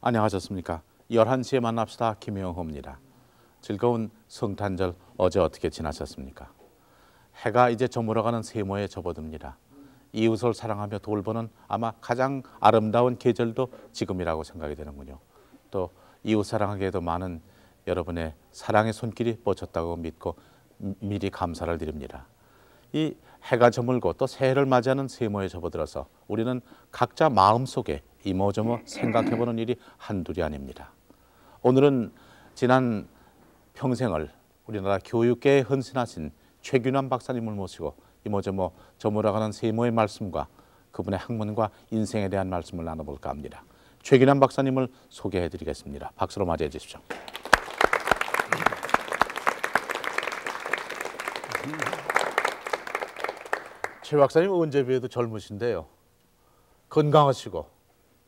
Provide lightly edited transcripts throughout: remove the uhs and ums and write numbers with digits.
안녕하셨습니까? 11시에 만납시다. 김영호입니다. 즐거운 성탄절 어제 어떻게 지나셨습니까? 해가 이제 저물어가는 세모에 접어듭니다. 이웃을 사랑하며 돌보는 아마 가장 아름다운 계절도 지금이라고 생각이 되는군요. 또 이웃 사랑하기에도 많은 여러분의 사랑의 손길이 뻗쳤다고 믿고 미리 감사를 드립니다. 이 해가 저물고 또 새해를 맞이하는 세모에 접어들어서 우리는 각자 마음속에 이모저모 생각해보는 일이 한둘이 아닙니다. 오늘은 지난 평생을 우리나라 교육계에 헌신하신 최균환 박사님을 모시고 이모저모 저물어가는 세모의 말씀과 그분의 학문과 인생에 대한 말씀을 나눠볼까 합니다. 최균환 박사님을 소개해드리겠습니다. 박수로 맞이해 주십시오. 최 박사님 언제 뵈도 젊으신데요. 건강하시고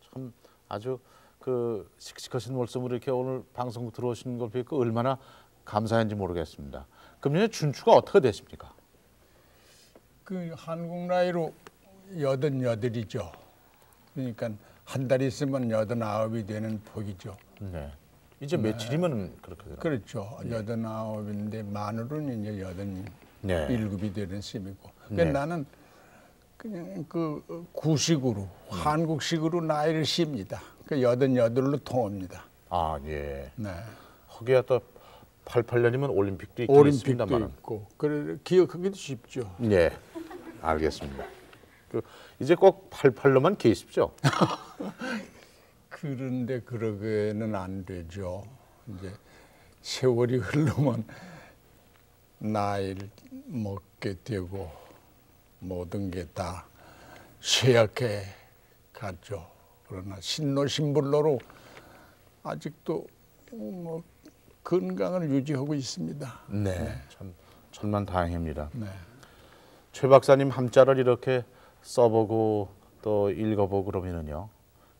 참 아주 그 씩씩하신 말씀으로 이렇게 오늘 방송 들어오시는 걸 뵙고 얼마나 감사한지 모르겠습니다. 금년에 준추가 어떻게 되십니까? 그 한국 나이로 88이죠. 그러니까 한 달 있으면 89이 되는 폭이죠. 네. 이제 며칠이면 그렇게 되나요? 그렇죠. 89인데 만으로는 이제 87이 되는 셈이고. 네. 그러니까 나는 그냥 그 구식으로 한국식으로 나이를 씁니다. 그 88로 통합니다. 아 예. 네. 거기야 또 88년이면 올림픽도 있긴 올림픽도 있습니다만. 있고. 그래 기억하기도 쉽죠. 예. 알겠습니다. 그 이제 꼭 88로만 계십시오. 그런데 그러게는 안 되죠. 이제 세월이 흐르면 나이를 먹게 되고 모든 게 다 쇠약해 가죠. 그러나 신노신불로로 아직도 뭐 건강을 유지하고 있습니다. 네. 참 천만다행입니다. 네. 최 박사님 함자를 이렇게 써보고 또 읽어보고 그러면은요,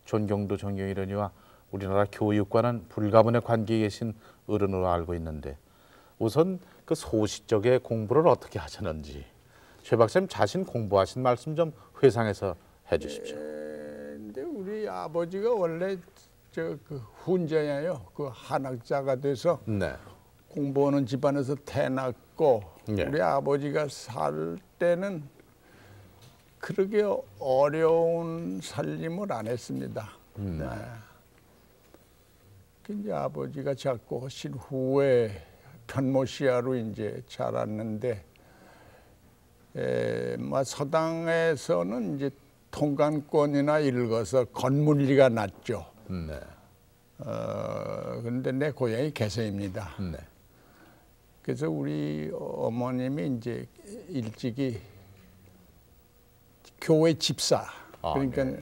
존경도 존경이려니와 우리나라 교육과는 불가분의 관계에 계신 어른으로 알고 있는데 우선 그 소시적의 공부를 어떻게 하셨는지 최 박사님 자신 공부하신 말씀 좀 회상해서 해주십시오. 근데 우리 아버지가 원래 저 그 훈자예요. 그 한학자가 돼서 네. 공부하는 집안에서 태어났고 네. 우리 아버지가 살 때는 그렇게 어려운 살림을 안 했습니다. 네. 이제 아버지가 자꾸 하신 후에 편모시아로 이제 자랐는데 서당에서는 이제 통관권이나 읽어서 건물리가 났죠. 네. 그런데 내 고향이 개성입니다. 네. 그래서 우리 어머님이 이제 일찍이 교회 집사, 그러니까 네.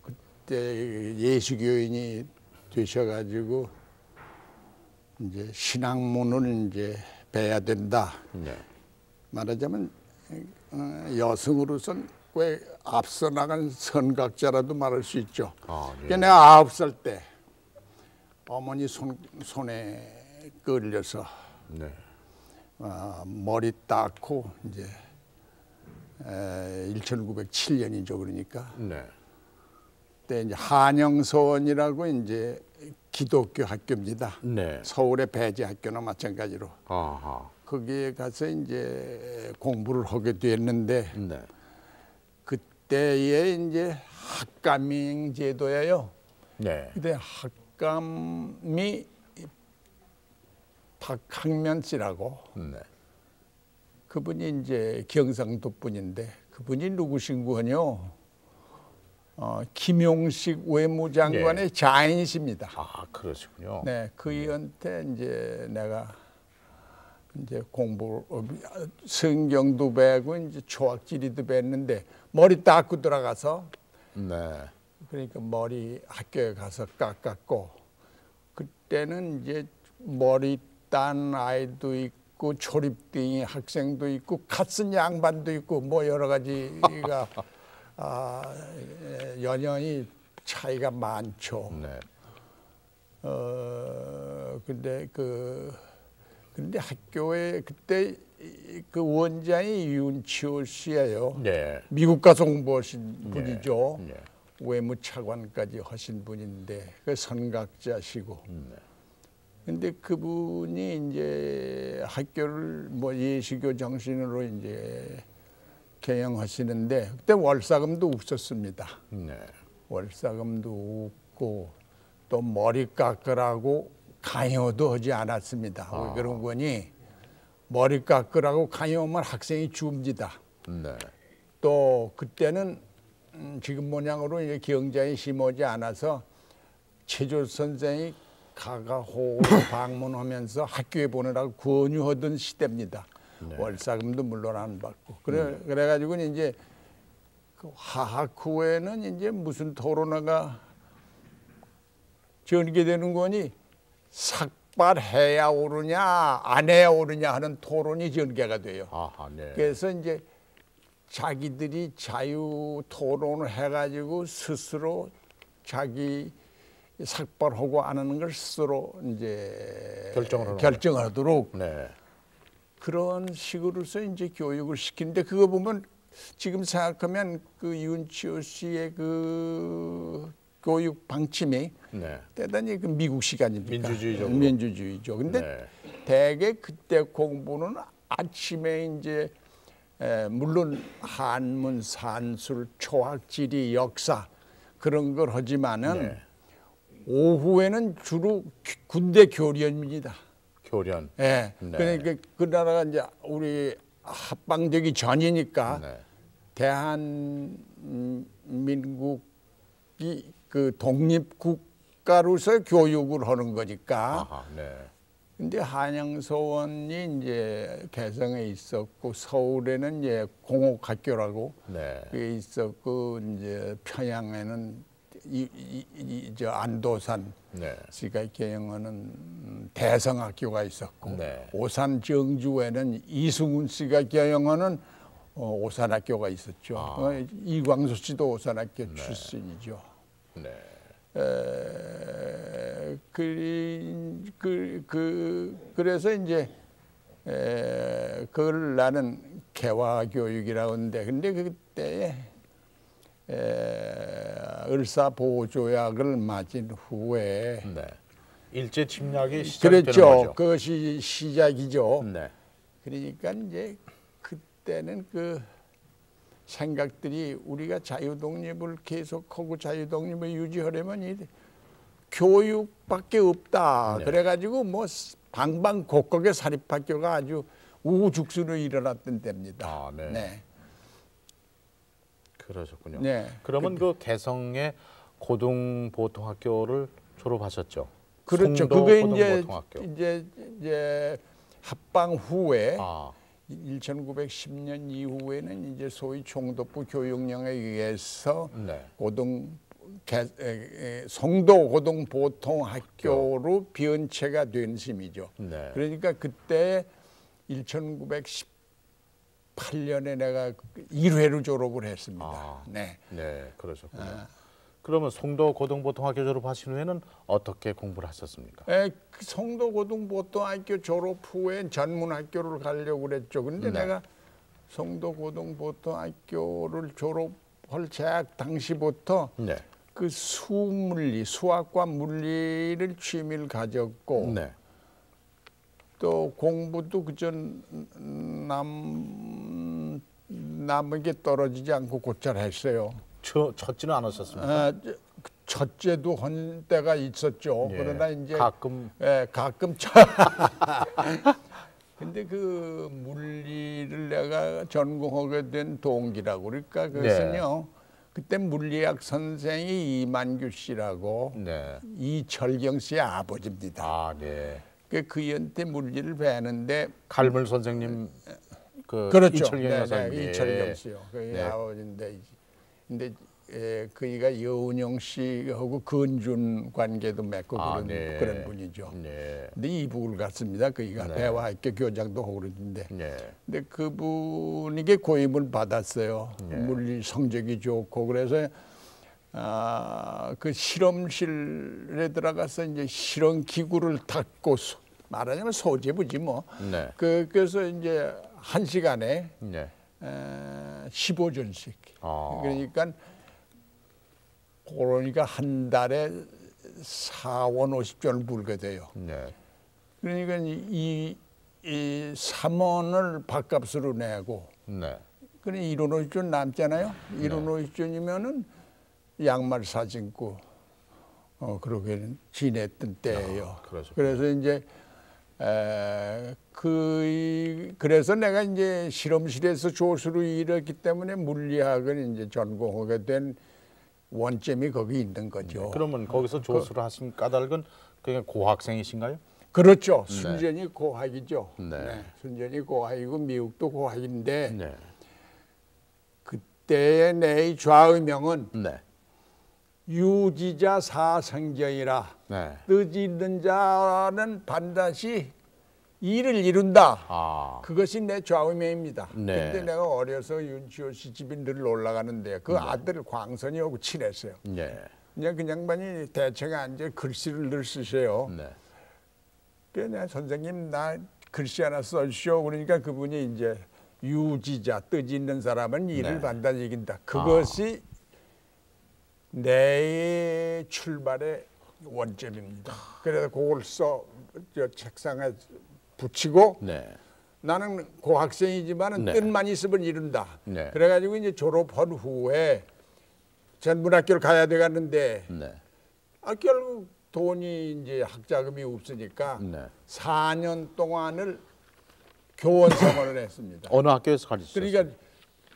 그때 예수교인이 되셔가지고 이제 신학문을 이제 배야 된다. 네. 말하자면 여성으로선 꽤 앞서 나간 선각자라도 말할 수 있죠. 예. 그러니까 내가 9살 때 어머니 손에 끌려서 네. 머리 닦고 이제 1907년이죠. 그러니까 네. 그때 이제 한영서원이라고 이제 기독교 학교입니다. 네. 서울의 배제 학교나 마찬가지로 아하. 거기에 가서 이제 공부를 하게 됐는데 네. 그때에 이제 학감ing 제도예요. 네. 근데 학감이 박학면 씨라고 네. 그분이 이제 경상도 분인데 그분이 누구신구요? 김용식 외무장관의 자인이십니다. 아 그러시군요. 네, 그이한테 이제 내가 이제 공부 성경도 배고 이제 초학지리도 뱄는데 머리 닦고 들어가서 네. 그러니까 머리 학교에 가서 깎았고 그때는 이제 머리 딴 아이도 있고 초립딩이 학생도 있고 갓쓴 양반도 있고 뭐 여러 가지가 연연히 차이가 많죠. 네. 근데 학교에 그때 그 원장이 윤치호 씨예요. 네. 미국 가서 공부하신 분이죠. 네. 외무차관까지 하신 분인데 그 선각자시고. 근데 그분이 이제 학교를 뭐 예수교 정신으로 이제 경영하시는데 그때 월사금도 없었습니다. 네. 월사금도 없고 또 머리 깎으라고 강요도 하지 않았습니다. 왜 그런 거니? 머리 깎으라고 강요하면 학생이 줍니다. 네. 또 그때는 지금 모양으로 이제 경장이 심하지 않아서 최조 선생이 가가호로 방문하면서 학교에 보내라고 권유하던 시대입니다. 네. 월사금도 물론 안 받고 그래가지고 이제 그 하학 후에는 이제 무슨 토론회가 전개되는 거니 삭발해야 오르냐 안 해야 오르냐 하는 토론이 전개가 돼요. 아하, 네. 그래서 이제 자기들이 자유 토론을 해가지고 스스로 자기 삭발하고 안 하는 걸 스스로 이제 결정을 하도록 네. 그런 식으로서 이제 교육을 시키는데 그거 보면 지금 생각하면 그 윤치호 씨의 그 교육 방침이 네. 대단히 그 미국식 아닙니까? 민주주의적으로. 민주주의죠. 근데 네. 대개 그때 공부는 아침에 이제 물론 한문, 산술, 초학, 지리, 역사 그런 걸 하지만은 네. 오후에는 주로 군대 교련입니다. 교련. 예. 네. 그러니까 그 나라가 이제 우리 합방되기 전이니까 네. 대한민국이 그 독립국가로서 교육을 하는 거니까. 아하, 네. 근데 한양서원이 이제 개성에 있었고 서울에는 이제 공옥학교라고 네. 그게 있었고 이제 평양에는 저 안도산 네. 씨가 경영하는 대성학교가 있었고 네. 오산 정주에는 이승훈 씨가 경영하는 오산학교가 있었죠. 이광수 씨도 오산학교 네. 출신이죠. 네. 그래서 이제 그걸 나는 개화교육이라고 하는데 근데 그때 을사보조약을 맞은 후에 네. 일제 침략이 시작되는 그랬죠. 거죠. 그것이 시작이죠. 네. 그러니까 이제 그때는 그 생각들이 우리가 자유독립을 계속하고 자유독립을 유지하려면 이 교육밖에 없다. 네. 그래가지고 뭐 방방곡곡의 사립학교가 아주 우후죽순으로 일어났던 때입니다. 아, 네. 네. 그러셨군요. 네. 그러면 그 개성의 고등보통학교를 졸업하셨죠? 그렇죠. 송도 그게 고등보통학교. 이제 합방 후에 아, 1910년 이후에는 이제 소위 총독부 교육령에 의해서 네. 송도 고등보통학교로 변체가 된 셈이죠. 네. 그러니까 그때 1918년에 내가 1회로 졸업을 했습니다. 아. 네. 네, 그러셨군요. 그러면 송도 고등보통학교 졸업하신 후에는 어떻게 공부를 하셨습니까? 그 송도 고등보통학교 졸업 후에 전문학교를 가려고 그랬죠. 근데 네. 내가 송도 고등보통학교를 졸업할 재학 당시부터 네. 그 수물리, 수학과 물리를 취미를 가졌고 네. 또 공부도 그전 남에게 떨어지지 않고 곧잘 했어요. 쳤지는 않으셨습니까? 첫째도 한 때가 있었죠. 예. 그러나 이제 가끔 가끔 근데 그 물리를 내가 전공하게 된 동기라고 그러니까 그것은요. 그때 물리학 선생이 이만규 씨라고 네. 이철경 씨의 아버지입니다. 아, 네. 그한테 물리를 배는데 갈물 선생님 그 그렇죠. 이철경 네, 여사님. 네, 이철경 씨요. 그 네. 아버지인데 근데 그이가 여운영 씨하고 근준 관계도 맺고 네. 그런 분이죠. 네. 근데 이북을 갔습니다. 그이가 네. 대화학교 교장도 하고 그러는데. 네. 근데 그분에게 고임을 받았어요. 네. 물리 성적이 좋고 그래서 그 실험실에 들어가서 이제 실험 기구를 닦고 말하자면 소재부지 뭐. 네. 그래서 이제 1시간에 네. 15전씩. 아. 그러니까 그러니까 한 달에 4원 50전을 불게 돼요. 네. 그러니까 이 3원을 밥값으로 내고 네. 그러니 1원 50전 남잖아요. 1원 50전이면은 양말 사진고 그러게 지냈던 때예요. 그래서 이제 그래서 내가 이제 실험실에서 조수로 일했기 때문에 물리학을 이제 전공하게 된 원점이 거기 있는 거죠. 그러면 거기서 조수를 하신 까닭은 그냥 고학생이신가요? 그렇죠. 순전히 고학이죠. 네. 네, 순전히 고학이고 미국도 고학인데 네. 그때의 내 좌의명은 네. 유지자 사성경이라 네. 뜻이 있는 자는 반드시 일을 이룬다. 아. 그것이 내 좌우명입니다. 네. 근데 내가 어려서 윤치호 씨 집에 늘 올라가는데 그 아들 광선이하고 친했어요. 네. 그냥 그 양반이 대책에 앉아 글씨를 늘 쓰세요. 네. 그래 내가 선생님 나 글씨 하나 써주시오. 그러니까 그분이 이제 유지자 뜻 있는 사람은 일을 반드시 이긴다. 그것이 내 출발의 원점입니다. 그래서 그걸 저 책상에 붙이고 네. 나는 고학생이지만은 네. 뜻만 있으면 이룬다. 네. 그래가지고 이제 졸업한 후에 전문학교를 가야 되겠는데 네. 결국 돈이 이제 학자금이 없으니까 네. 4년 동안을 교원 생활을 했습니다. 어느 학교에서 가르치셨어요? 그러니까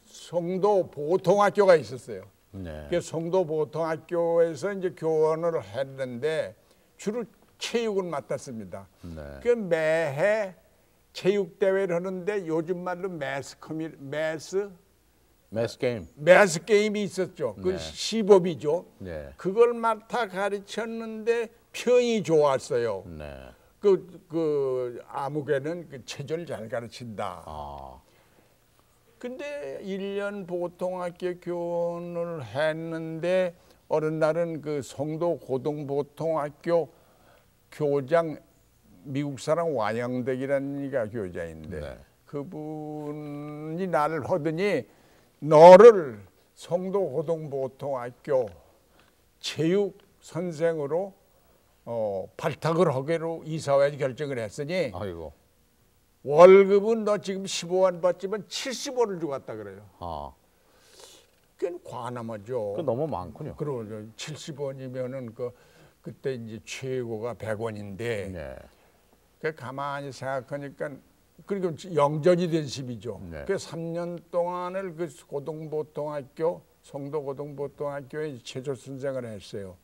송도 보통학교가 있었어요. 네. 그 송도 보통학교에서 이제 교원을 했는데 주로 체육을 맡았습니다. 네. 그 매해 체육 대회를 하는데 요즘 말로 매스 게임이 있었죠. 그 네. 시범이죠. 네. 그걸 맡아 가르쳤는데 평이 좋았어요. 네. 그 아무개는 그 체조를 잘 가르친다. 아. 근데 1년 보통학교 교원을 했는데 어느 날은 그 송도 고등보통학교 교장 미국 사람 완영덕이라는 이가 교장인데 네. 그분이 나를 하더니 너를 송도 고등보통학교 체육 선생으로 발탁을 하기로 이사회에 결정을 했으니 아이고. 월급은 너 지금 15원 받지만 70원을 주고 갔다 그래요. 아. 꽤 과남하죠. 그 너무 많군요. 그리고 70원이면은 그때 이제 최고가 100원인데 네. 그 가만히 생각하니까 그러니까 영전이 된 셈이죠. 네. 그 3년 동안을 그 고등보통학교 송도 고등보통학교에 체조 선생을 했어요.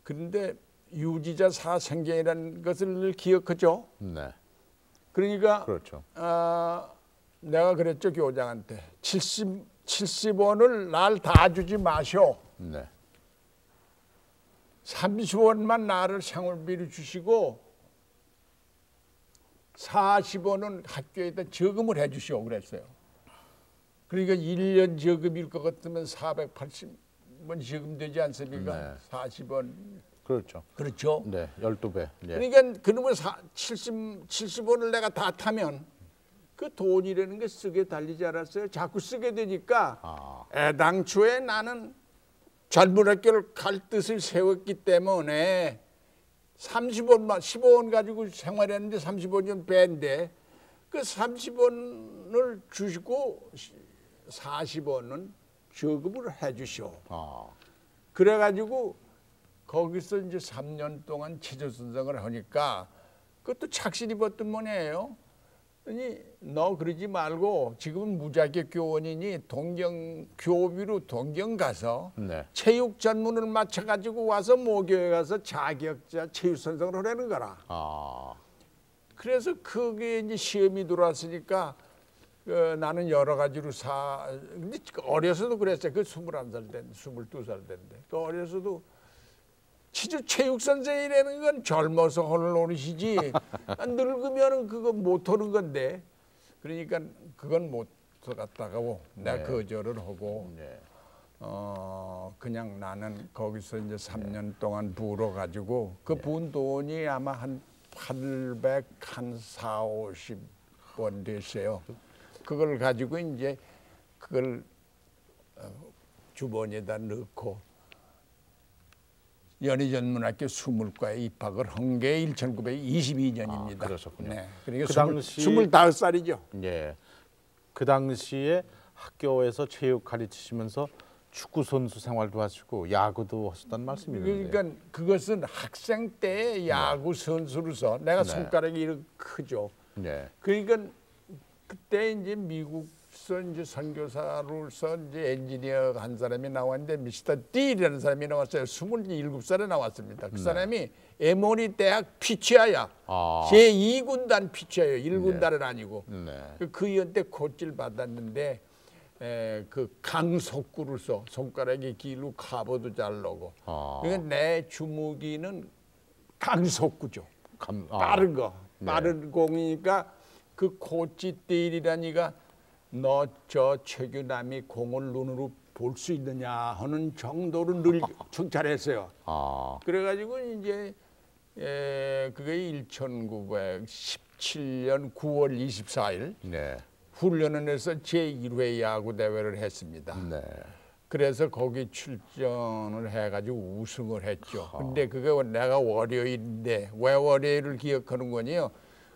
그런데 유지자 사성경이라는 것을 늘 기억하죠. 네. 그러니까 그렇죠. 내가 그랬죠 교장한테 70원을 날 다 주지 마셔. 네. 30원만 나를 생활비로 주시고 40원은 학교에다 저금을 해 주시오 그랬어요. 그러니까 1년 저금일 것 같으면 480원 저금되지 않습니까? 네. 40원. 그렇죠. 그렇죠. 네. 12배. 네. 그러니까 그놈의 70원을 내가 다 타면 그 돈이라는 게 쓰게 달리지 않았어요. 자꾸 쓰게 되니까 애당초에 나는 젊은 학교를 갈 뜻을 세웠기 때문에 30원만 15원 가지고 생활했는데 30원이면 배인데 그 30원을 주시고 40원은 저금을 해 주시오. 그래가지고 거기서 이제 3년 동안 체조 선생을 하니까 그것도 착실히 봤던 모양이에요. 아니 너 그러지 말고 지금은 무자격 교원이니 교비로 동경 가서 네. 체육 전문을 맞춰가지고 와서 모교에 가서 자격자 체육 선생을 하라는 거라. 그래서 그게 이제 시험이 들어왔으니까 나는 여러 가지로 근데 어려서도 그랬어요. 그 21살 된, 22살 된데. 그 어려서도 체육 선생이라는 건 젊어서 하는 노릇이지 늙으면은 그거 못 하는 건데 그러니까 그건 못 갔다가고 내가 거절을 하고 그냥 나는 거기서 이제 3년 동안 불어 가지고 그 분 돈이 아마 한 800, 한 4, 50원 됐어요. 그걸 가지고 이제 그걸 주머니에다 넣고 연희전문학교 수물과에 입학을 한 게 1922년입니다. 그러셨군요. 네. 그러니까 그 당시 25살이죠. 예. 그 당시에 학교에서 체육 가르치시면서 축구 선수 생활도 하시고 야구도 하셨다는 말씀이 있는데. 그러니까 그것은 학생 때 야구 선수로서 내가 네. 손가락이 이렇게 크죠. 네. 그러니까 그때 이제 미국서 이제 선교사로서 이제 엔지니어 한 사람이 나왔는데 미스터 D라는 사람이 나왔어요. 27살에 나왔습니다. 그 사람이 에모리 대학 피치아야. 제2군단 피치아예요. 1군단은 아니고. 네. 그 연때 코치를 받았는데 그 강속구로서 손가락이 길고 카보도 잘 나고. 그러니까 내 주무기는 강속구죠. 빠른 거. 빠른 공이니까 그 코치 띠리라니가 너 저 최규남이 공을 눈으로 볼 수 있느냐 하는 정도로 늘 칭찬했어요. 그래가지고 이제 그게 1917년 9월 24일 네. 훈련을 해서 제1회 야구 대회를 했습니다. 네. 그래서 거기 출전을 해가지고 우승을 했죠. 근데 그게 내가 월요일인데 왜 월요일을 기억하는 거니요?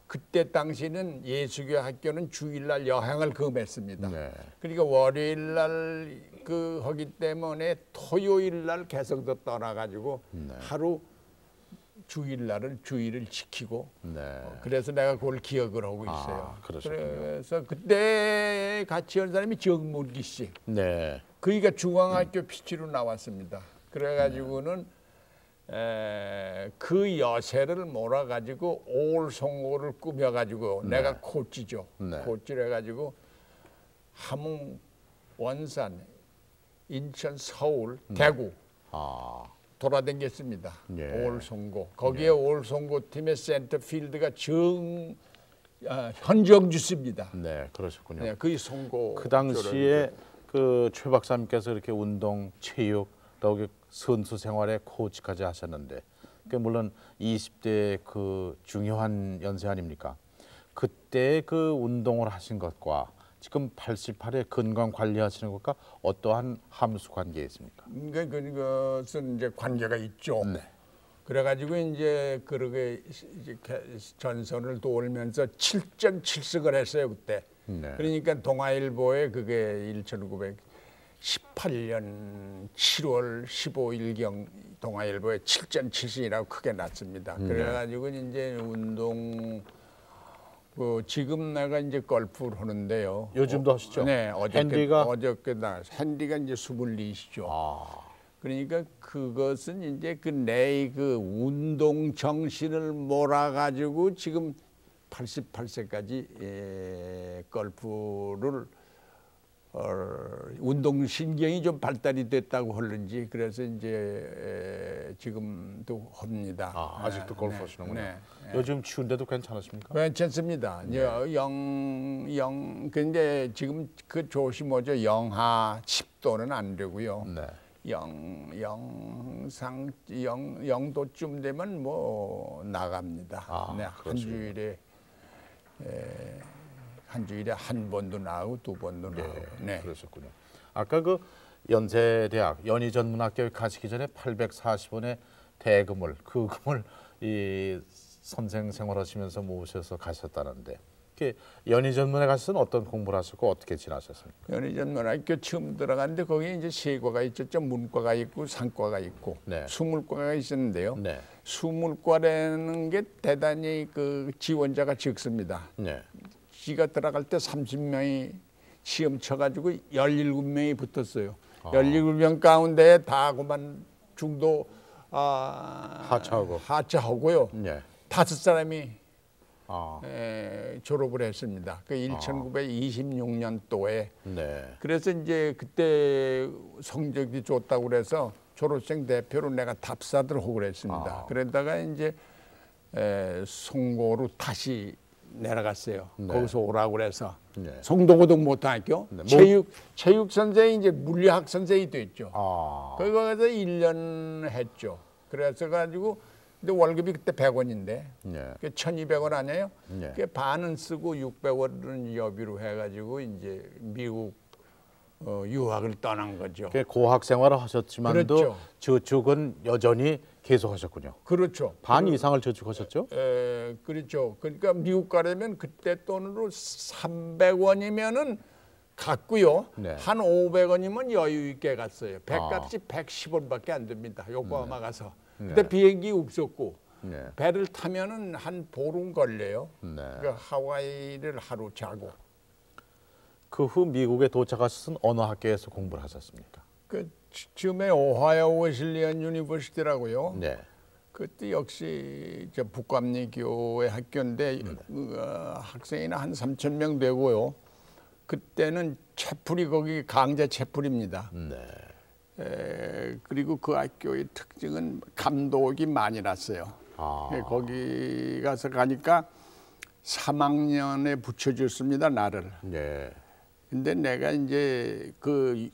그때 당시는 예수교 학교는 주일날 여행을 금했습니다. 네. 그러니까 월요일날 그 하기 때문에 토요일날 개성도 떠나가지고 하루 주일을 지키고 그래서 내가 그걸 기억을 하고 있어요. 그래서 그때 같이 한 사람이 정문기 씨. 네. 그이가 중앙학교 피치로 나왔습니다. 그래가지고는 그 여세를 몰아가지고 올송고를 꾸며가지고 내가 코치죠. 코치를 해가지고 함흥, 원산, 인천, 서울, 대구 돌아다녔습니다. 올송고. 거기에 올송고 팀의 센터필드가 현정주 씨입니다. 네, 그러셨군요. 네, 그 송고. 그 당시에 그 최 박사님께서 이렇게 운동, 체육, 또 선수 생활에 코치까지 하셨는데, 그 물론 20대 그 중요한 연세 아닙니까? 그때 그 운동을 하신 것과 지금 88에 건강 관리하시는 것과 어떠한 함수 관계가 있습니까? 그것은 이제 관계가 있죠. 네. 그래가지고 이제 그러게 이제 전선을 돌면서 7전 7승을 했어요 그때. 네. 그러니까 동아일보에 그게 1918년 7월 15일경 동아일보에 7전 7승이라고 크게 났습니다. 그래가지고 이제 운동 지금 내가 이제 골프를 하는데요. 요즘도 하시죠? 네, 핸디가 핸디가 이제 24시죠. 그러니까 그것은 이제 내 운동 정신을 몰아가지고 지금 88세까지 골프를 운동 신경이 좀 발달이 됐다고 하는지 그래서 이제 지금도 합니다. 아직도 골프 하시는군요. 네. 요즘 추운데도 괜찮으십니까? 괜찮습니다. 근데 지금 그 조심하죠. 영하 10도는 안 되고요. 네. 0도쯤 되면 뭐 나갑니다. 네, 한 주일에 한 번도 나오고 두 번도 나오고. 네. 그러셨군요. 아까 그 연세대학 연희전문학교에 가시기 전에 840원의 대금을 그 금을 이 선생 생활하시면서 모으셔서 가셨다는데, 연희전문에 가셔서 어떤 공부를 하셨고 어떻게 지나셨습니까? 연희전문학교 처음 들어갔는데 거기 이제 세 과가 있었죠. 문과가 있고 상과가 있고 수물과가 있었는데요. 수물과라는 게 대단히 그 지원자가 적습니다. 지가 들어갈 때 30명이 시험 쳐가지고 17명이 붙었어요. 17명 가운데 다 그만 중도 하차하고요. 5사람이 졸업을 했습니다. 그 1926년도에. 그래서 이제 그때 성적이 좋다고 그래서 졸업생 대표로 내가 답사들 하고 그랬습니다. 그러다가 이제 송고로 다시 내려갔어요. 거기서 오라고 그래서 송도고등고등학교 체육 선생이 이제 물리학 선생이 됐죠. 거기 가서 1년 했죠. 그래서 가지고 근데 월급이 그때 100원인데 1,200원 아니에요? 반은 쓰고 600원은 여비로 해가지고 이제 미국 유학을 떠난 거죠. 고학 생활을 하셨지만도 그렇죠. 저축은 여전히 계속하셨군요. 그렇죠. 반 이상을 저축하셨죠? 그렇죠. 그러니까 미국 가려면 그때 돈으로 300원이면은 갔고요. 네. 한 500원이면 여유 있게 갔어요. 배값이 110원밖에 안 됩니다. 요코하마 가서. 그때 비행기 없었고 네. 배를 타면은 한 보름 걸려요. 네. 그러니까 하와이를 하루 자고. 그 후 미국에 도착하신 어느 학교에서 공부를 하셨습니까? 그 즈음에 오하이오 웨슬리안 유니버시티라고요. 네. 그때 역시 저 북감리교회 학교인데 학생이나 한 3천 명 되고요. 그때는 채플이 거기 강제 채플입니다. 네. 그리고 그 학교의 특징은 감독이 많이 났어요. 아. 거기 가서 가니까 3학년에 붙여줬습니다, 나를. 네. 근데 내가 이제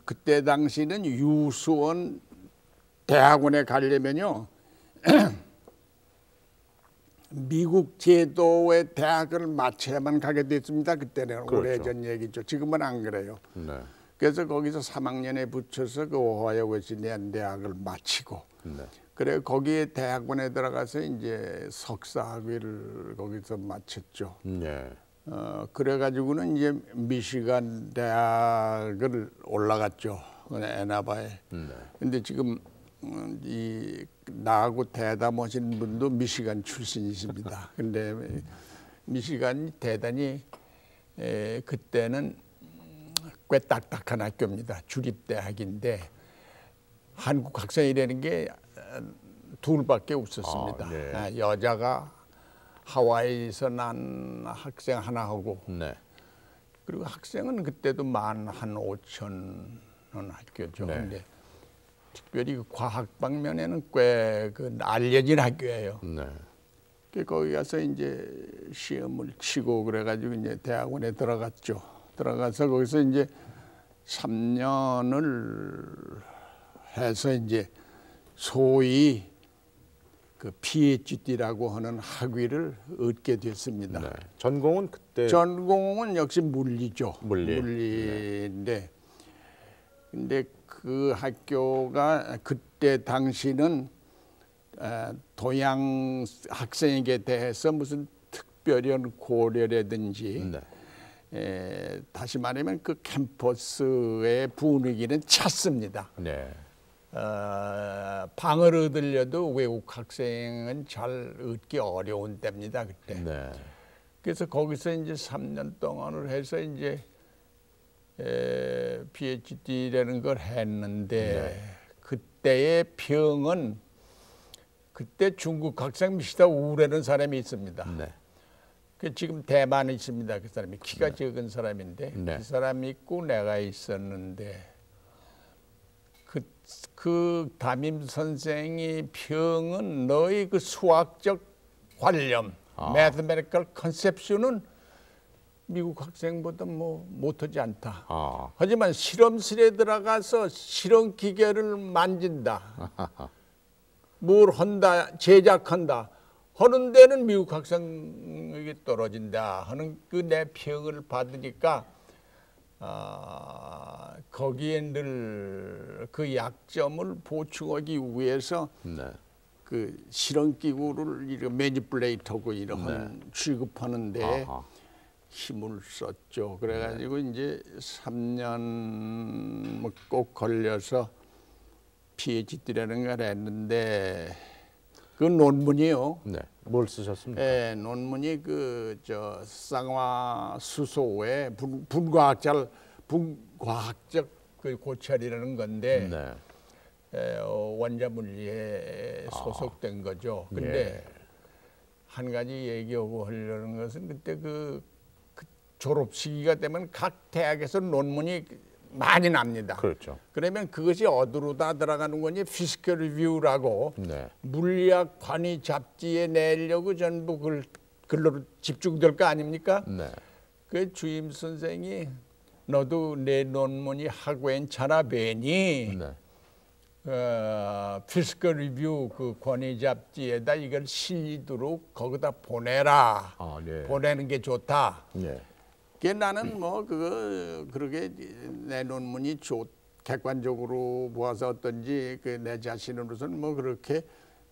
그때 당시는 유수원 대학원에 가려면요. 미국 제도의 대학을 마쳐야만 가게 됐습니다. 그때는 그렇죠. 오래전 얘기죠. 지금은 안 그래요. 네. 그래서 거기서 3학년에 붙여서 그 오하이오 웨슬리안 대학을 마치고 네. 그래 거기에 대학원에 들어가서 이제 석사학위를 거기서 마쳤죠. 네. 그래가지고는 이제 미시간 대학을 올라갔죠. 애나바에. 네. 근데 지금 나하고 대담하신 분도 미시간 출신이십니다. 근데 미시간이 대단히 그때는 꽤 딱딱한 학교입니다. 주립대학인데 한국 학생이라는 게 둘밖에 없었습니다. 네. 여자가 하와이에서 난 학생 하나하고 네. 그리고 학생은 그때도 만 한 5천 원 학교죠. 네. 근데 특별히 그 과학 방면에는 꽤 그 알려진 학교예요. 네. 거기 가서 이제 시험을 치고 그래가지고 이제 대학원에 들어갔죠. 들어가서 거기서 이제 3년을 해서 이제 소위 그 PhD라고 하는 학위를 얻게 됐습니다. 네. 전공은 그때 전공은 역시 물리죠. 물리. 물리인데, 근데 그 학교가 그때 당시는 동양 학생에게 대해서 무슨 특별한 고려라든지 다시 말하면 그 캠퍼스의 분위기는 찼습니다. 네. 방을 얻으려도 외국 학생은 잘 얻기 어려운 때입니다 그때. 네. 그래서 거기서 이제 3년 동안을 해서 이제 PhD라는 걸 했는데 그때의 병은 그때 중국 학생 미시다 우라는 사람이 있습니다. 네. 그 지금 대만에 있습니다. 그 사람이 키가 적은 사람인데 그 사람이 있고 내가 있었는데 그 담임 선생이 평은 너의 그 수학적 관념, mathematical conception은 미국 학생보다 뭐 못하지 않다. 하지만 실험실에 들어가서 실험 기계를 만진다. 뭘 한다, 제작한다. 하는 데는 미국 학생에게 떨어진다 하는 그 내 평을 받으니까 거기에 늘 그 약점을 보충하기 위해서 그 실험기구를 이렇게 매니플레이트하고 이런 취급하는데 힘을 썼죠. 그래가지고 이제 3년 꼭 걸려서 PhD라는 걸 했는데 그 논문이요. 네. 뭘 쓰셨습니까? 예, 논문이 그 저 쌍화 수소의 분과학적 그 고찰이라는 건데 원자 물리에 소속된 거죠. 근데 한 가지 얘기하고 하려는 것은 그때 그 졸업 시기가 되면 각 대학에서 논문이 많이 납니다. 그렇죠. 그러면 그것이 어디로 다 들어가는 거니? 피지컬 리뷰라고 물리학 관이 잡지에 내려고 전부 글로 집중될 거 아닙니까? 그 주임 선생이 너도 내 논문이 학회엔차나 뵈니 피지컬 리뷰 그 권위 잡지에다 이걸 실리도록 거기다 보내라. 보내는 게 좋다. 그게 나는 뭐 그거 그렇게 내 논문이 객관적으로 보아서 어떤지 그 내 자신으로서는 뭐 그렇게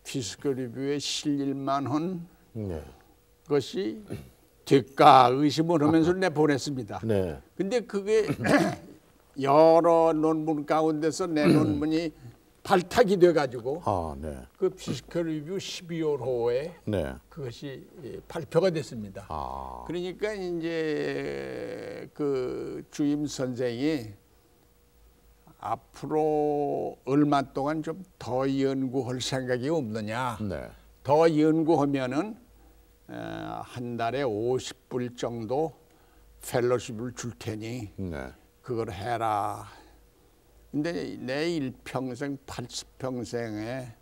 피지컬 리뷰에 실릴만 한 네. 것이 될까 의심을 하면서 내 보냈습니다. 네. 근데 그게 여러 논문 가운데서 내 논문이 발탁이 돼가지고 아, 네. 그 피지컬 리뷰 12월호에 네. 그것이 발표가 됐습니다. 아. 그러니까 이제 그 주임 선생이 앞으로 얼마 동안 좀 더 연구할 생각이 없느냐. 네. 더 연구하면은 한 달에 50불 정도 펠로십을 줄 테니 네. 그걸 해라. 근데 내 일평생 80평생에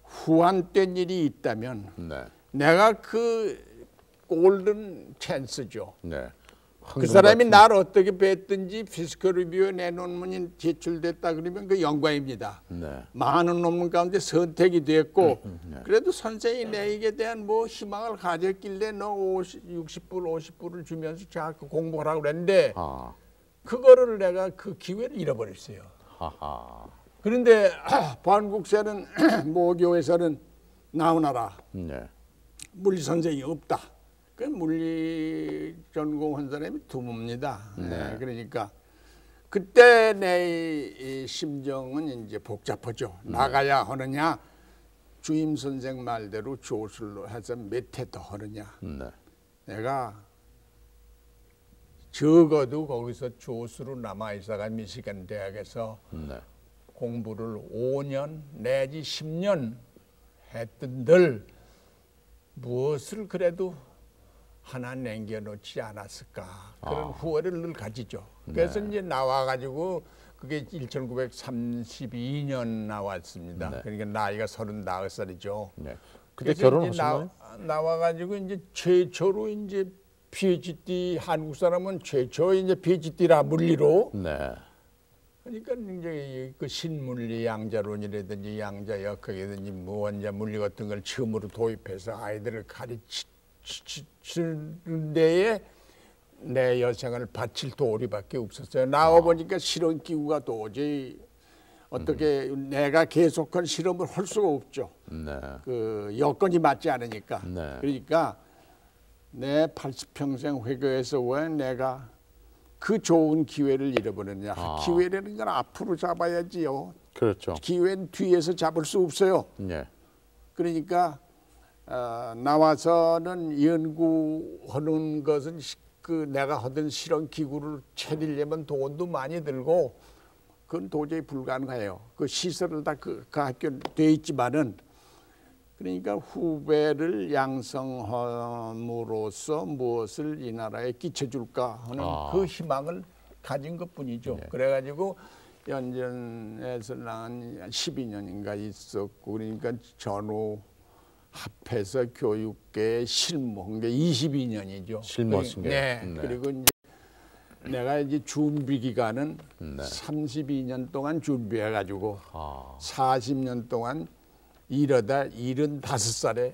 후한된 일이 있다면 네. 내가 그 골든 찬스죠. 네. 그 사람이 나를 어떻게 뵀든지 피지컬 리뷰에 내 논문이 제출됐다 그러면 그 영광입니다. 네. 많은 논문 가운데 선택이 됐고 네. 그래도 선생이 내게 대한 뭐 희망을 가졌길래 너 60불 50불을 주면서 자꾸 공부하라고 그랬는데 아. 그거를 내가 그 기회를 잃어버렸어요. 하하. 그런데 반국세는 모교에서는 나오나라 네. 물리 선생이 없다. 그 물리 전공한 사람이 드뭅니다. 네. 그러니까 그때 내 심정은 이제 복잡하죠. 나가야 하느냐, 주임 선생 말대로 조술로 해서 몇 해 더 하느냐. 네. 내가 적어도 거기서 조수로 남아 있어가 미시간 대학에서 네. 공부를 5년 내지 10년 했던들 무엇을 그래도 하나 남겨놓지 않았을까 그런 후회를 늘 가지죠. 그래서 이제 나와가지고 그게 1932년 나왔습니다. 네. 그러니까 나이가 35살이죠. 네. 그때 결혼하신 거예요? 나와가지고 이제 최초로 이제 PhD 한국 사람은 최초 이제 PhD라 물리로. 네. 그러니까 이제 그 신물리 양자론이라든지 양자역학이라든지 무원자 물리 같은 걸 처음으로 도입해서 아이들을 가르치는 데에 내 여생을 바칠 도리밖에 없었어요. 나와 보니까 실험 기구가 도저히 어떻게 내가 계속한 실험을 할 수가 없죠. 네. 그 여건이 맞지 않으니까. 네. 그러니까 내 80평생 회교에서 왜 내가 그 좋은 기회를 잃어버렸냐. 기회라는 건 앞으로 잡아야지요. 그렇죠. 기회는 뒤에서 잡을 수 없어요. 네. 그러니까 나와서는 연구하는 것은 그 내가 하던 실험 기구를 차리려면 돈도 많이 들고 그건 도저히 불가능해요. 그 시설을 다 그 학교 돼 있지만은 그러니까 후배를 양성함으로써 무엇을 이 나라에 끼쳐줄까 하는 그 희망을 가진 것뿐이죠. 네. 그래가지고 연전에서 난 12년인가 있었고 그러니까 전후 합해서 교육계에 실무한 게 22년이죠. 실무하신 게. 네. 그리고 이제 내가 이제 준비 기간은 네. 32년 동안 준비해가지고 40년 동안 이러다 75살에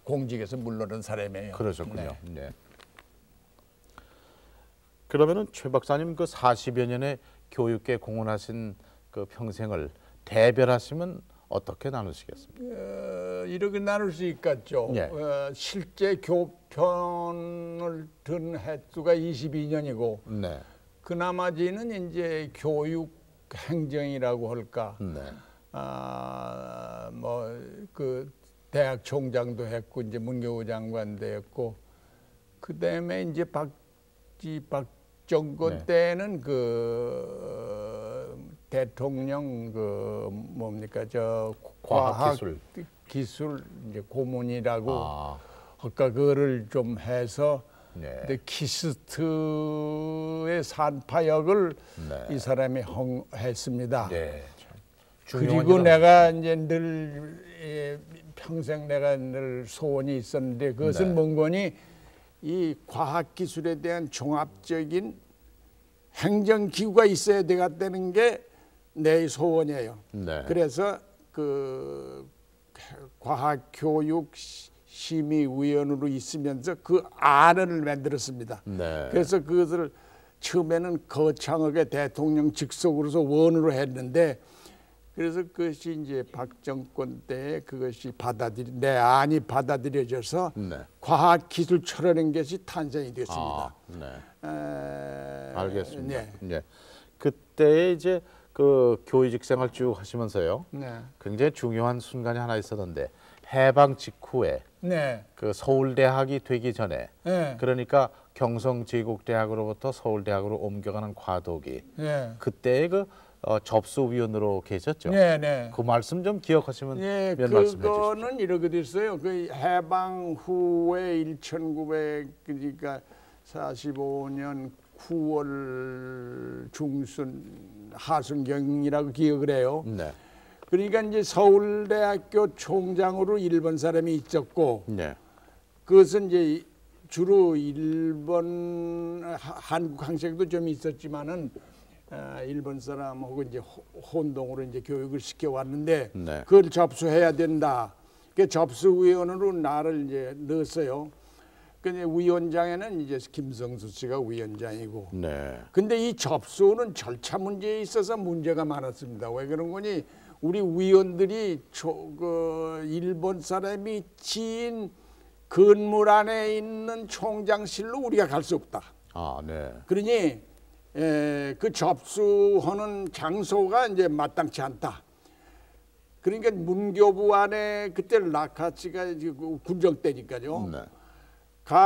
공직에서 물러난 사람이에요. 그러셨군요. 네. 그러면은 최 박사님 그 40여 년의 교육계 공헌하신 그 평생을 대별하시면 어떻게 나누시겠습니까? 이렇게 나눌 수 있겠죠. 예. 실제 교편을 든 횟수가 22년이고 네. 그 나머지는 이제 교육 행정이라고 할까. 네. 뭐 그 대학 총장도 했고 이제 문교부 장관도 했고 그다음에 이제 박정권 네. 때는 그 대통령 그 뭡니까 저 과학기술 이제 고문이라고 아까 그거를 좀 해서 네. 키스트의 산파역을 네. 이 사람이 했습니다. 네. 그리고 내가 이제 늘 평생 내가 늘 소원이 있었는데 그것은 네. 뭔거니 이 과학기술에 대한 종합적인 행정기구가 있어야 되겠다는 게 내 소원이에요. 네. 그래서 그 과학교육 심의위원으로 있으면서 그 안을 만들었습니다. 네. 그래서 그것을 처음에는 거창하게 대통령 직속으로서 원으로 했는데 그래서 그것이 이제 박정권 때에 그것이 내 안이 받아들여져서 네. 과학기술처라는 것이 탄생이 됐습니다. 네. 알겠습니다. 네. 네. 그때 이제 그 교직 생활 쭉 하시면서요. 네. 굉장히 중요한 순간이 하나 있었는데 해방 직후에 네. 그 서울대학이 되기 전에 네. 그러니까 경성제국대학으로부터 서울대학으로 옮겨가는 과도기 네. 그때의 그 접수위원으로 계셨죠. 네, 네. 그 말씀 좀 기억하시면 예, 몇 말씀 해주십시오. 그거는 이렇게 됐어요. 그 해방 후에 1900 그러니까 45년 9월 중순 하순경이라고 기억을 해요. 네. 그러니까 이제 서울대학교 총장으로 일본 사람이 있었고 네. 그것은 이제 주로 일본 한국 학생도 좀 있었지만은 일본 사람하고 이제 혼동으로 이제 교육을 시켜 왔는데 네. 그걸 접수해야 된다. 그 접수위원으로 나를 이제 넣었어요. 근데 위원장에는 이제 김성수 씨가 위원장이고. 네. 근데 이 접수는 절차 문제에 있어서 문제가 많았습니다. 왜 그런 거니? 우리 위원들이 일본 사람이 지은 건물 안에 있는 총장실로 우리가 갈 수 없다. 아, 네. 그러니 그 접수하는 장소가 이제 마땅치 않다. 그러니까 문교부 안에 그때 라카치가 군정 때니까요. 네.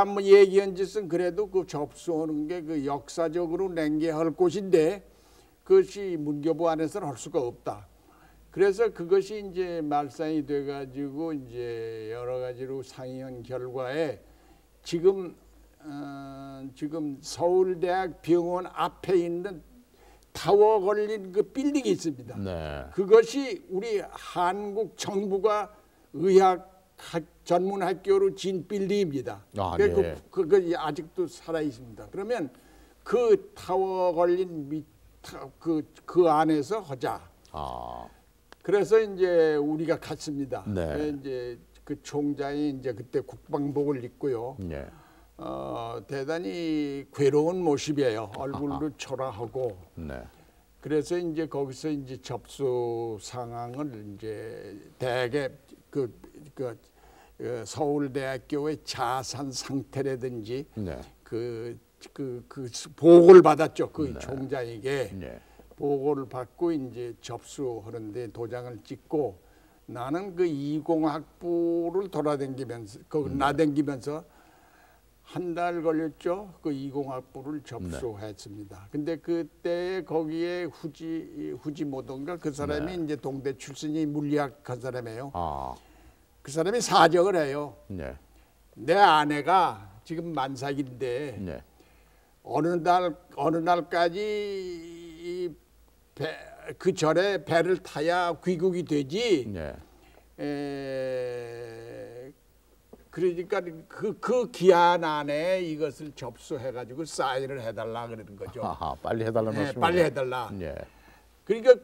뭐 얘기한 짓은 그래도 그 접수하는 게 그 역사적으로 낸게할 곳인데 그것이 문교부 안에서는 할 수가 없다. 그래서 그것이 이제 말상이 돼가지고 이제 여러 가지로 상의한 결과에 지금 서울대학 병원 앞에 있는 타워 걸린 그 빌딩이 있습니다. 네. 그것이 우리 한국 정부가 의학 전문학교로 진 빌딩입니다. 아, 그, 네. 그 아직도 살아 있습니다. 그러면 그 타워 걸린 그 안에서 하자. 아. 그래서 이제 우리가 갔습니다. 네. 이제 그 총장이 이제 그때 국방복을 입고요. 네. 대단히 괴로운 모습이에요. 얼굴도 초라하고. 네. 그래서 이제 거기서 이제 접수 상황을 이제 대개 그 서울대학교의 자산 상태라든지 네. 그 보고를 받았죠. 그 네. 총장에게 네. 보고를 받고 이제 접수하는데 도장을 찍고 나는 그 20학부를 돌아다니면서 나다니면서 한 달 걸렸죠. 그 20학부를 접수했습니다. 근데 그때 거기에 후지모던가 그 사람이 네. 이제 동대 출신이 물리학 한 사람이에요. 아. 그 사람이 사정을 해요. 네. 내 아내가 지금 만삭인데 네. 어느 날까지 그 절에 배를 타야 귀국이 되지. 네. 그러니까 그 기한 안에 이것을 접수해가지고 사인을 해달라 그러는 거죠. 아하, 빨리 해달라는 네, 말씀이죠. 빨리 해달라. 네. 그러니까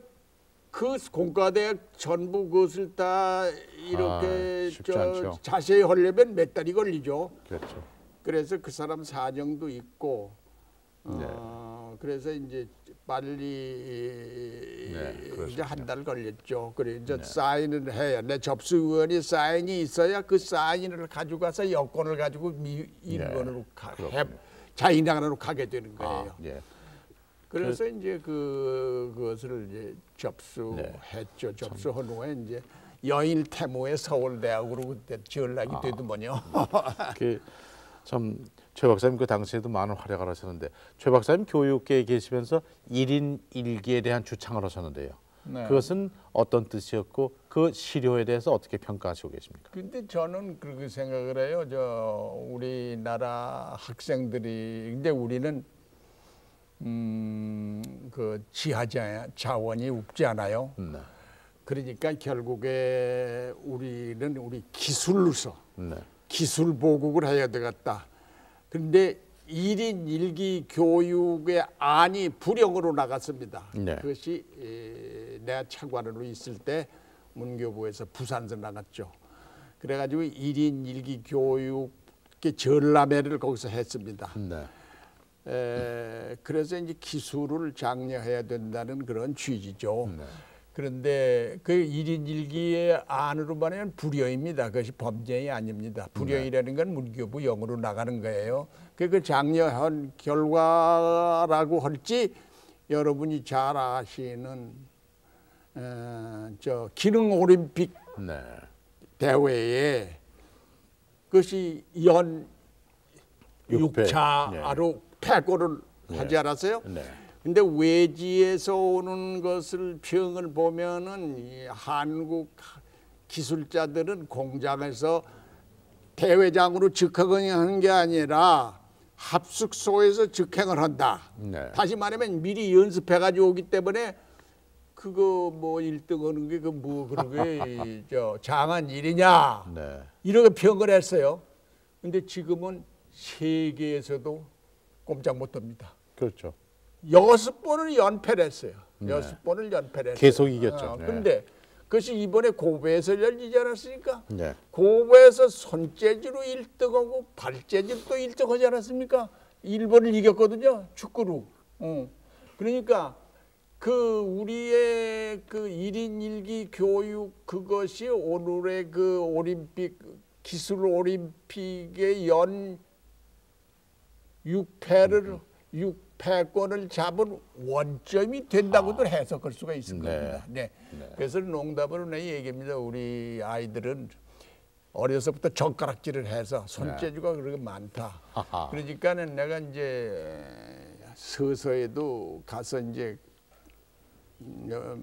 그 공과대학 전부 그것을 다 이렇게 쉽지 않죠. 자세히 하려면 몇 달이 걸리죠. 그렇죠. 그래서 그 사람 사정도 있고, 네. 그래서 이제 빨리 네, 이제 한 달 걸렸죠. 그래 이제 사인을 해야 내 접수위원이 사인이 있어야 그 사인을 가지고 가서 여권을 가지고 일본으로 자인당으로 가게 되는 거예요. 아, 예. 그래서 이제 그것을 이제 접수했죠. 네. 접수한 후에 이제 여인 태무의 서울대학으로 그때 전락이 되더만요. 참 최 박사님 그 당시에도 많은 활약을 하셨는데 최 박사님 교육계에 계시면서 1인 1기에 대한 주창을 하셨는데요. 네. 그것은 어떤 뜻이었고 그 시료에 대해서 어떻게 평가하시고 계십니까? 근데 저는 그렇게 생각을 해요. 우리나라 학생들이 근데 우리는 그 지하 자원이 없지 않아요. 네. 그러니까 결국에 우리는 우리 기술로서 네. 기술 보국을 해야 되겠다. 그런데 1인 1기 교육의 안이 불영으로 나갔습니다. 네. 그것이 내가 차관으로 있을 때 문교부에서 부산서 나갔죠. 그래가지고 1인 1기 교육의 전람회를 거기서 했습니다. 네. 그래서 이제 기술을 장려해야 된다는 그런 취지죠. 네. 그런데 그 1인 1기의 안으로 말하면 불효입니다. 그것이 범죄이 아닙니다. 불효이라는 건 문교부 영으로 나가는 거예요. 그 장려한 결과라고 할지 여러분이 잘 아시는 저 기능 올림픽 네. 대회에 그것이 연 육패. 6차로 패권을 하지 않았어요? 네. 근데 외지에서 오는 것을 평을 보면은 이 한국 기술자들은 공장에서 대회장으로 즉행하는 게 아니라 합숙소에서 즉행을 한다. 네. 다시 말하면 미리 연습해 가지고 오기 때문에 그거 뭐 1등 하는 게 그 뭐 그런 게 저 장한 일이냐. 네. 이렇게 평을 했어요. 근데 지금은 세계에서도 꼼짝 못 합니다. 그렇죠. 6번을 연패를 했어요. 6번을 연패를 했어요. 계속 이겼죠. 네. 근데 그것이 이번에 고베에서 열리지 않았습니까? 네. 고베에서 손재주로 1등하고 발재주로 또 1등하지 않았습니까? 일본을 이겼거든요. 축구로. 그러니까 그 우리의 그 1인 1기 교육 그것이 오늘의 그 올림픽 기술 올림픽의 연 6패권을 잡은 원점이 된다고도 해석할 수가 있을 겁니다. 네. 그래서 농담으로 내 얘기입니다. 우리 아이들은 어려서부터 젓가락질을 해서 손재주가 그렇게 많다. 그러니까는 내가 이제 서서에도 가서 이제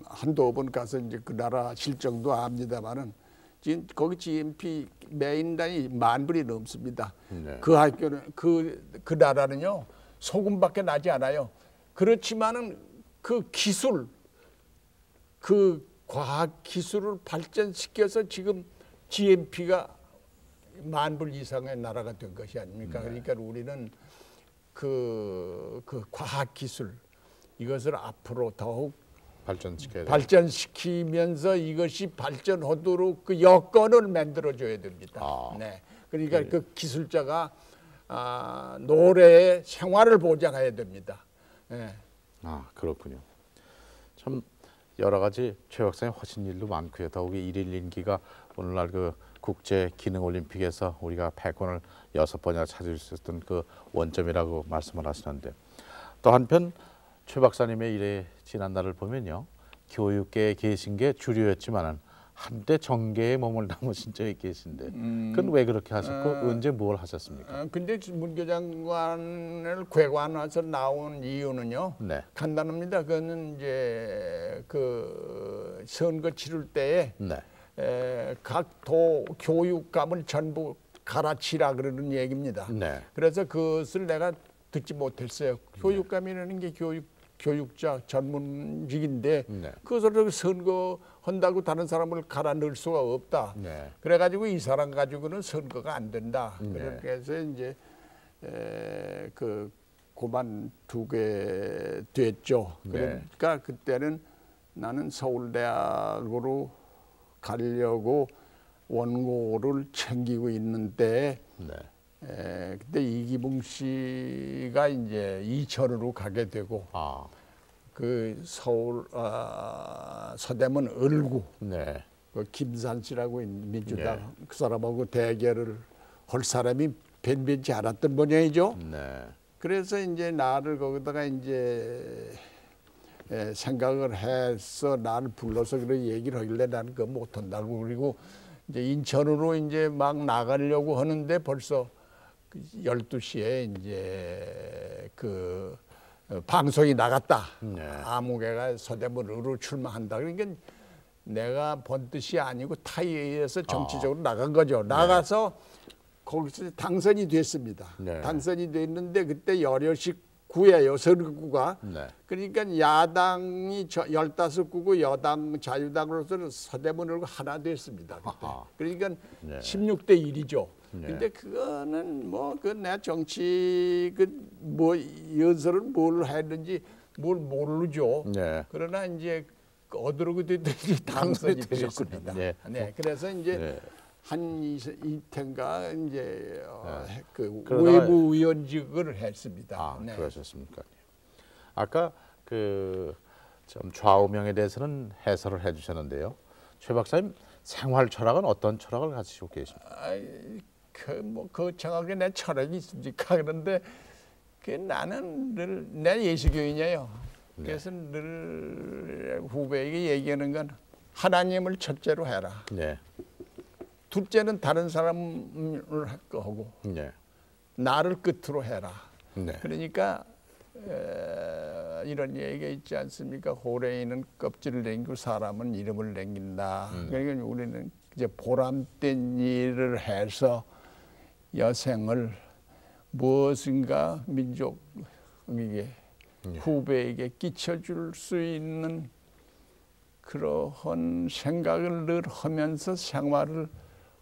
한두 번 가서 이제 그 나라 실정도 압니다만은 지금 거기 GMP 매인단이 10,000불이 넘습니다. 네. 그 학교는 그 나라는요 소금밖에 나지 않아요. 그렇지만은 그 기술, 그 과학 기술을 발전시켜서 지금 GMP가 10,000불 이상의 나라가 된 것이 아닙니까? 그러니까 우리는 그 과학 기술 이것을 앞으로 더욱 발전시키면서 이것이 발전하도록 그 여건을 만들어줘야 됩니다. 네. 그러니까 그 기술자가 노래의 생활을 보장해야 됩니다. 네. 그렇군요. 참 여러 가지 최 박사님 하신 일도 많고요. 더욱이 1인 1기가 오늘날 그 국제 기능 올림픽에서 우리가 패권을 6번이나 찾을 수 있었던 그 원점이라고 말씀을 하시는데 또 한편 최 박사님의 일에 지난 날을 보면요. 교육계에 계신 게 주류였지만은 한때 정계에 몸을 담으신 적이 계신데 그건 왜 그렇게 하셨고 언제 뭘 하셨습니까? 근데 문교 장관을 괴관해서 나온 이유는요. 네. 간단합니다. 그거는 이제 그 선거 치를 때에 네. 각 도 교육감을 전부 갈아치라 그러는 얘기입니다. 네. 그래서 그것을 내가 듣지 못했어요. 교육감이라는 게 교육자 전문직인데 네. 그것을 선거한다고 다른 사람을 갈아 넣을 수가 없다. 네. 그래가지고 이 사람 가지고는 선거가 안 된다. 네. 그래서 이제 그 그만두게 됐죠. 네. 그러니까 그때는 나는 서울대학으로 가려고 원고를 챙기고 있는데 그때 이기붕 씨가 이제 이천으로 가게 되고 그 서울 서대문 을구 네. 그 김산 씨라고 민주당 그 사람하고 대결을 할 사람이 변변치 않았던 모양이죠. 네. 그래서 이제 나를 거기다가 이제 생각을 해서 나를 불러서 그런 얘기를 하길래 나는 그거 못한다고 그리고 이제 인천으로 이제 막 나가려고 하는데 벌써 12시에 이제 그 방송이 나갔다. 네. 아무개가 서대문으로 출마한다. 그러니까 내가 본 뜻이 아니고 타의에 의해서 정치적으로 나간 거죠. 나가서 거기서 당선이 됐습니다. 네. 당선이 됐는데 그때 여럿이 구예요. 선거구가. 네. 그러니까 야당이 15구고 여당 자유당으로서는 서대문을 하나 됐습니다. 그때. 그러니까 네. 16대 1이죠. 네. 근데 그거는 뭐 그 내 정치 그 뭐 연설을 뭘 했는지 뭘 모르죠. 네. 그러나 이제 어디로 됐든지 당선이 되셨습니다. 네. 네. 그래서 이제 한 이태인가 이제 그 그러다가- 외부위원직을 했습니다. 아, 네. 그러셨습니까? 아까 그 좀 좌우명에 대해서는 해설을 해주셨는데요. 최 박사님 생활 철학은 어떤 철학을 가지고 계십니까? 그뭐 거창하게 내 철학이 있습니까? 그런데 그 나는 늘 내 예수교인이에요. 그래서 늘 후배에게 얘기하는 건 하나님을 첫째로 해라. 네, 둘째는 다른 사람을 하고 네, 나를 끝으로 해라. 네, 그러니까 이런 얘기가 있지 않습니까? 호랭이는 껍질을 남기고 사람은 이름을 남긴다. 그러니까 우리는 이제 보람된 일을 해서 여생을 무엇인가 민족에게 후배에게 끼쳐줄 수 있는 그러한 생각을 늘 하면서 생활을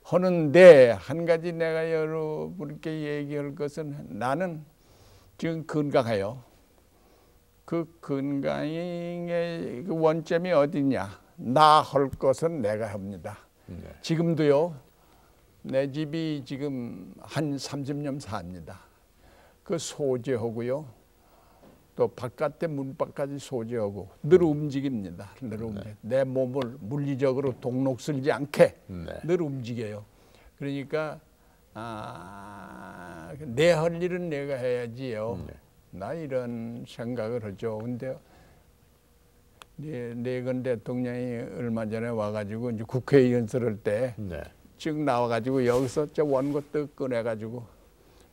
하는데 한 가지 내가 여러분께 얘기할 것은 나는 지금 건강해요. 그 건강의 그 원점이 어디냐? 나 할 것은 내가 합니다. 지금도요. 내 집이 지금 한 30년 삽니다. 그 소재하고요. 또 바깥에 문밖까지 소재하고 늘 움직입니다. 늘 움직여. 내 몸을 물리적으로 동록슬지 않게 늘 움직여요. 그러니까 내 할 일은 내가 해야지요. 나 이런 생각을 하죠. 근데 내건 대통령이 얼마 전에 와가지고 이제 국회의원 쓸 때 쭉 나와가지고 여기서 저 원고 떡 꺼내가지고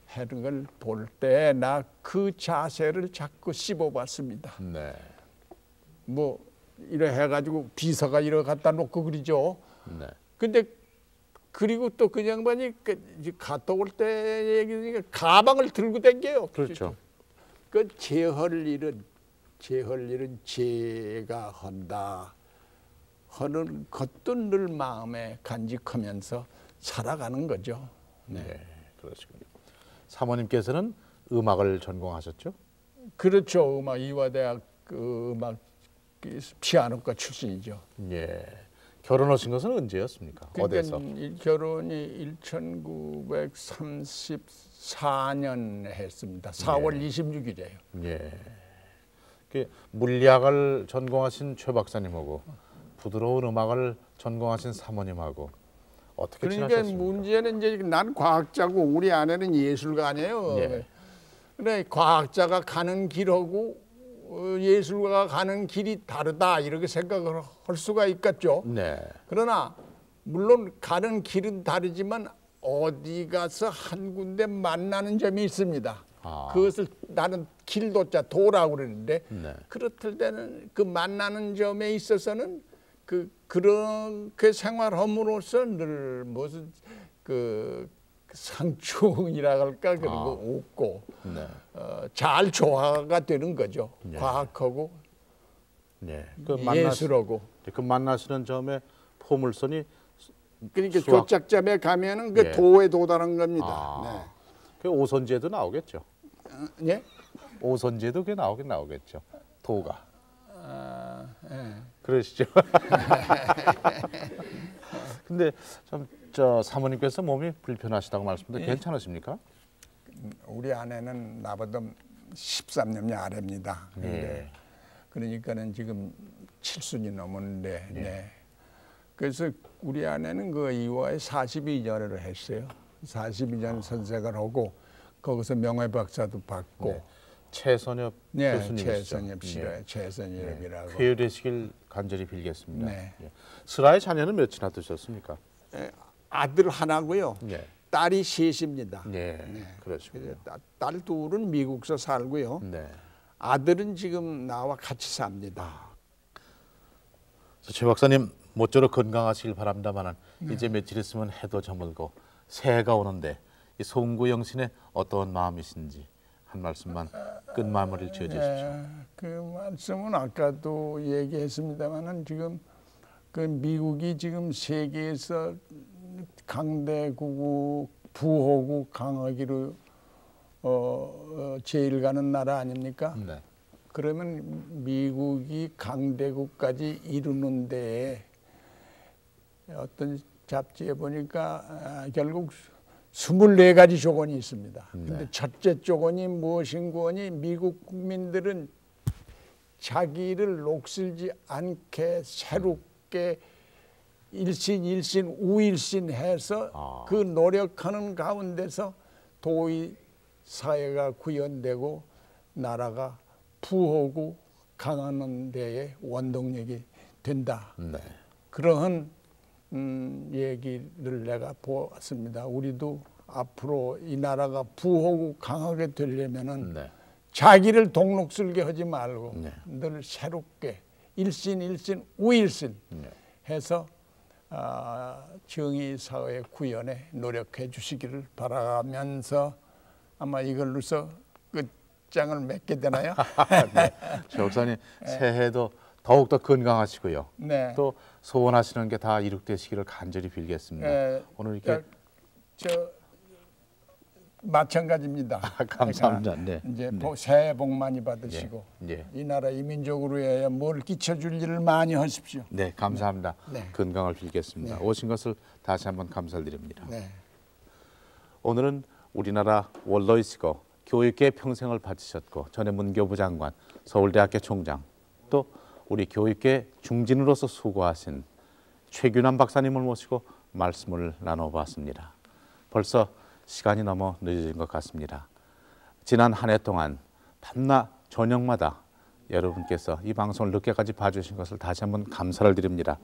하는 걸 볼 때 나 그 자세를 자꾸 씹어봤습니다. 네, 뭐 이래 해가지고 비서가 이래 갖다 놓고 그러죠. 네, 근데 그리고 또 그 양반이 갔다 올 때 얘기니까 가방을 들고 댕겨요. 그렇죠. 그 제 할 일은 제가 한다 하는 것도 늘 마음에 간직하면서 살아가는 거죠. 네, 그러시군요. 사모님께서는 음악을 전공하셨죠? 그렇죠. 음악 이화대학 그 음악 피아노과 출신이죠. 예. 결혼하신 것은 언제였습니까? 어디서? 그러니까 결혼이 1934년 했습니다. 4월 26일이에요. 예. 그 물리학을 전공하신 최 박사님하고 부드러운 음악을 전공하신 사모님하고 어떻게 그러니까 지내셨습니까? 문제는 이제 난 과학자고 우리 아내는 예술가네요. 예. 그래 과학자가 가는 길하고 예술가가 가는 길이 다르다 이렇게 생각을 할 수가 있겠죠. 네. 그러나 물론 가는 길은 다르지만 어디 가서 한 군데 만나는 점이 있습니다. 그것을 나는 길도자 도라고 그러는데 그렇을 때는 그 만나는 점에 있어서는 그렇게 생활함으로써 늘 무슨 그 상충이라 할까 그리고 없고 잘 조화가 되는 거죠. 과학하고 예술하고. 그 만나시는 점에 포물선이 그러니까 교착점에 가면은 그 도에 도달한 겁니다. 네. 그 오선제도 나오겠죠. 예? 오선제도 그 나오긴 나오겠죠. 도가. 예. 그러시죠. 근데 참 저 사모님께서 몸이 불편하시다고 말씀드렸는데 괜찮으십니까? 우리 아내는 나보다 13년 아래입니다. 근데 그러니까는 지금 7순이 넘었는데, 네. 그래서 우리 아내는 그 이화에 42년을 했어요. 42년 선생을 하고 거기서 명예박사도 받고. 최선엽 네, 교수님이시죠. 최선엽 씨라 최선엽이라고. 쾌유되시길 간절히 빌겠습니다. 네. 슬하의 자녀는 몇이나 두셨습니까? 아들 하나고요. 네. 딸이 셋입니다. 네, 그렇습니다. 딸 둘은 미국서 살고요. 네. 아들은 지금 나와 같이 삽니다. 최 박사님 모쪼록 건강하시길 바랍니다만 이제 며칠 있으면 해도 저물고 새해가 오는데 이 송구 영신의 어떤 마음이신지 한 말씀만 끝마무리를 지어주십시오. 그 말씀은 아까도 얘기했습니다만은 지금 그 미국이 지금 세계에서 강대국이고 부호국 강하기로 제일 가는 나라 아닙니까? 네. 그러면 미국이 강대국까지 이루는 데에 어떤 잡지에 보니까 결국 24가지 조건이 있습니다. 근데 첫째 조건이 무엇인고니 미국 국민들은 자기를 녹슬지 않게 새롭게 일신 우일신 해서 그 노력하는 가운데서 도의 사회가 구현되고 나라가 부하고 강하는 데에 원동력이 된다. 네. 그러한 얘기를 내가 보았습니다. 우리도 앞으로 이 나라가 부하고 강하게 되려면은 네. 자기를 동록슬게 하지 말고 네. 늘 새롭게 일신 우일신 네. 해서 정의 사회 구현에 노력해 주시기를 바라면서 아마 이걸로서 끝장을 맺게 되나요? 네. 최 목사님 새해도 더욱더 건강하시고요. 네. 또 소원하시는 게 다 이룩되시기를 간절히 빌겠습니다. 오늘 이렇게 마찬가지입니다. 감사합니다. 네. 이제 새해 복 많이 받으시고 네. 이 나라 이민족으로 해야 뭘 끼쳐줄 일을 많이 하십시오. 네, 감사합니다. 네. 건강을 빌겠습니다. 오신 것을 다시 한번 감사드립니다. 네. 오늘은 우리나라 원로이시고 교육계에 평생을 바치셨고 전에 문교부 장관, 서울대학교 총장, 또 우리 교육계 중진으로서 수고하신 최균환 박사님을 모시고 말씀을 나눠봤습니다. 벌써 시간이 너무 늦어진 것 같습니다. 지난 한 해 동안 밤낮 저녁마다 여러분께서 이 방송을 늦게까지 봐주신 것을 다시 한번 감사를 드립니다.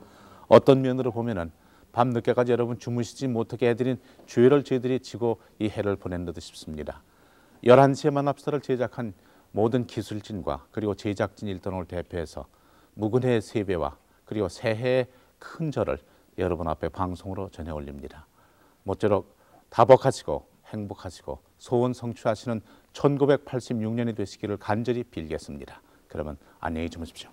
어떤 면으로 보면은 밤 늦게까지 여러분 주무시지 못하게 해드린 죄를 저희들이 지고 이 해를 보낸 듯 싶습니다. 11시에 만납시다를 제작한 모든 기술진과 그리고 제작진 일당을 대표해서 묵은해의 세배와 그리고 새해의 큰 절을 여러분 앞에 방송으로 전해 올립니다. 모쪼록 다복하시고 행복하시고 소원 성취하시는 1986년이 되시기를 간절히 빌겠습니다. 그러면 안녕히 주무십시오.